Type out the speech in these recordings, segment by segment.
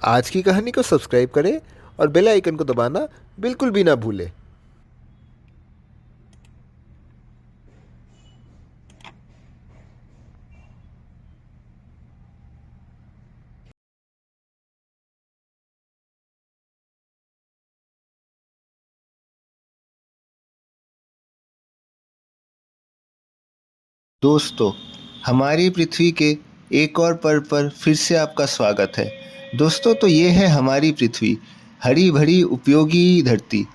आज की कहानी को सब्सक्राइब करें और बेल आइकन को दबाना बिल्कुल भी ना भूलें। दोस्तों, हमारी पृथ्वी के एक और पर्व पर फिर से आपका स्वागत है। दोस्तों, तो ये है हमारी पृथ्वी, हरी भरी उपयोगी धरती।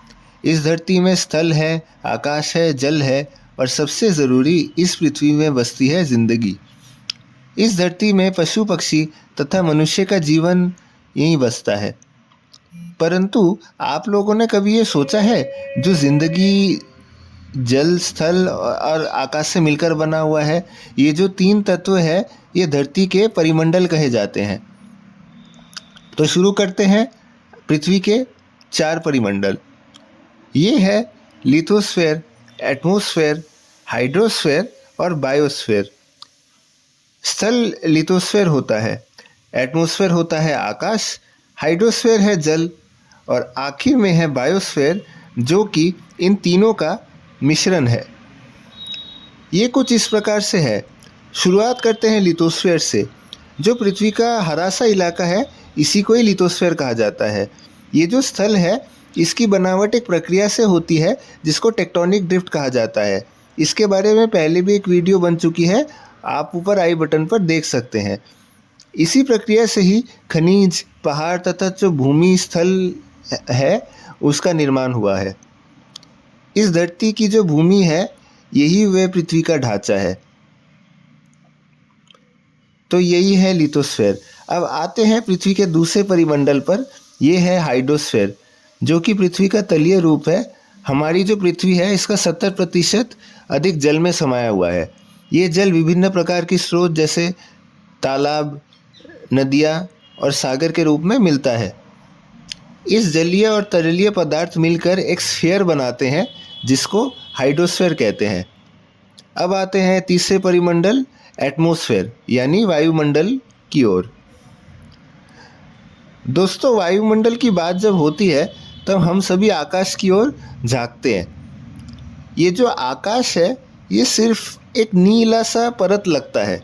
इस धरती में स्थल है, आकाश है, जल है और सबसे ज़रूरी, इस पृथ्वी में बसती है जिंदगी। इस धरती में पशु पक्षी तथा मनुष्य का जीवन यहीं बसता है। परंतु आप लोगों ने कभी ये सोचा है, जो जिंदगी जल, स्थल और आकाश से मिलकर बना हुआ है, ये जो तीन तत्व है, ये धरती के परिमंडल कहे जाते हैं। तो शुरू करते हैं पृथ्वी के 4 परिमंडल। ये है लिथोस्फेयर, एटमॉस्फेयर, हाइड्रोस्फेयर और बायोस्फेयर। स्थल लिथोस्फेयर होता है, एटमॉस्फेयर होता है आकाश, हाइड्रोस्फेयर है जल और आखिर में है बायोस्फेयर, जो कि इन तीनों का मिश्रण है। ये कुछ इस प्रकार से है। शुरुआत करते हैं लिथोस्फेयर से। जो पृथ्वी का हरा सा इलाका है, इसी को ही लिथोस्फेयर कहा जाता है। ये जो स्थल है, इसकी बनावट एक प्रक्रिया से होती है जिसको टेक्टोनिक ड्रिफ्ट कहा जाता है। इसके बारे में पहले भी एक वीडियो बन चुकी है, आप ऊपर आई बटन पर देख सकते हैं। इसी प्रक्रिया से ही खनिज, पहाड़ तथा जो भूमि स्थल है, उसका निर्माण हुआ है। इस धरती की जो भूमि है, यही वह पृथ्वी का ढांचा है। तो यही है लिथोस्फेयर। अब आते हैं पृथ्वी के दूसरे परिमंडल पर। यह है हाइड्रोस्फेयर, जो कि पृथ्वी का तलीय रूप है। हमारी जो पृथ्वी है, इसका 70% अधिक जल में समाया हुआ है। ये जल विभिन्न प्रकार की स्रोत जैसे तालाब, नदियाँ और सागर के रूप में मिलता है। इस जलीय और तरलीय पदार्थ मिलकर एक स्फीयर बनाते हैं, जिसको हाइड्रोस्फेयर कहते हैं। अब आते हैं तीसरे परिमंडल, एटमॉस्फेयर यानी वायुमंडल की ओर। दोस्तों, वायुमंडल की बात जब होती है, तब हम सभी आकाश की ओर झांकते हैं। ये जो आकाश है, ये सिर्फ एक नीला सा परत लगता है,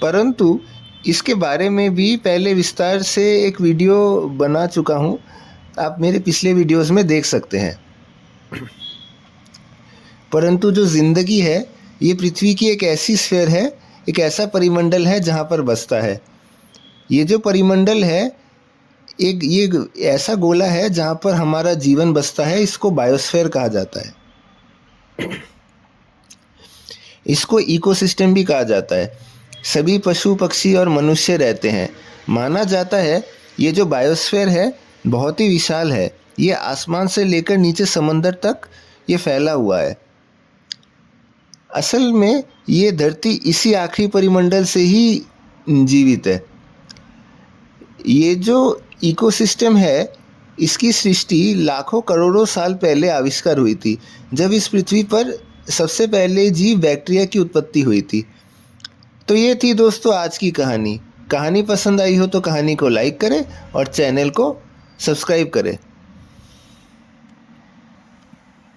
परंतु इसके बारे में भी पहले विस्तार से एक वीडियो बना चुका हूँ, आप मेरे पिछले वीडियोस में देख सकते हैं। परंतु जो ज़िंदगी है, ये पृथ्वी की एक ऐसी स्फीयर है, एक ऐसा परिमंडल है जहाँ पर बसता है। ये जो परिमंडल है, ये ऐसा गोला है जहाँ पर हमारा जीवन बसता है। इसको बायोस्फीयर कहा जाता है। इसको इकोसिस्टम भी कहा जाता है। सभी पशु पक्षी और मनुष्य रहते हैं। माना जाता है, ये जो बायोस्फीयर है, बहुत ही विशाल है। ये आसमान से लेकर नीचे समंदर तक ये फैला हुआ है। असल में ये धरती इसी आखिरी परिमंडल से ही जीवित है। ये जो इकोसिस्टम है, इसकी सृष्टि लाखों करोड़ों साल पहले आविष्कार हुई थी, जब इस पृथ्वी पर सबसे पहले जीव बैक्टीरिया की उत्पत्ति हुई थी। तो ये थी दोस्तों आज की कहानी। कहानी पसंद आई हो तो कहानी को लाइक करें और चैनल को सब्सक्राइब करें।